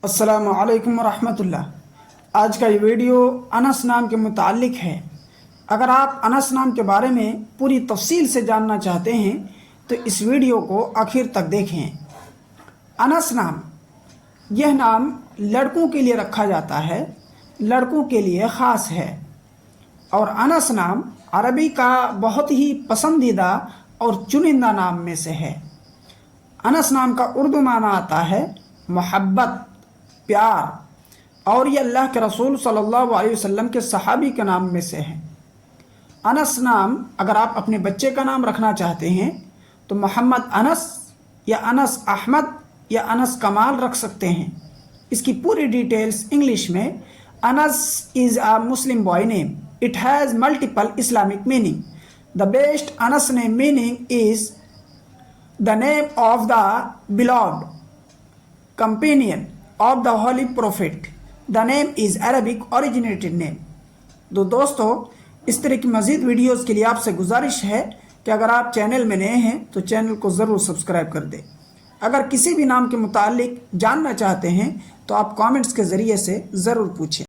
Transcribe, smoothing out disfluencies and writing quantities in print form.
अस्सलामु अलैकुम रहमतुल्लाह। आज का ये वीडियो अनस नाम के मुताल्लिक है। अगर आप अनस नाम के बारे में पूरी तफसील से जानना चाहते हैं तो इस वीडियो को आखिर तक देखें। अनस नाम, यह नाम लड़कों के लिए रखा जाता है, लड़कों के लिए ख़ास है। और अनस नाम अरबी का बहुत ही पसंदीदा और चुनिंदा नाम में से है। अनस नाम का उर्दू माना आता है मोहब्बत, प्यार, और ये अल्लाह के रसूल सल्लल्लाहु अलैहि वसल्लम के सहाबी के नाम में से है। अनस नाम अगर आप अपने बच्चे का नाम रखना चाहते हैं तो मोहम्मद अनस या अनस अहमद या अनस कमाल रख सकते हैं। इसकी पूरी डिटेल्स इंग्लिश में। Anas is a Muslim boy name, it has multiple Islamic meaning. The best Anas name meaning is the name of the beloved companion of the holy prophet. The name is Arabic originated name. तो दोस्तों, इस तरह की मज़ीद videos के लिए आपसे गुजारिश है कि अगर आप चैनल में नए हैं तो चैनल को ज़रूर सब्सक्राइब कर दें। अगर किसी भी नाम के मुतालिक जानना चाहते हैं तो आप कमेंट्स के ज़रिए से ज़रूर पूछें।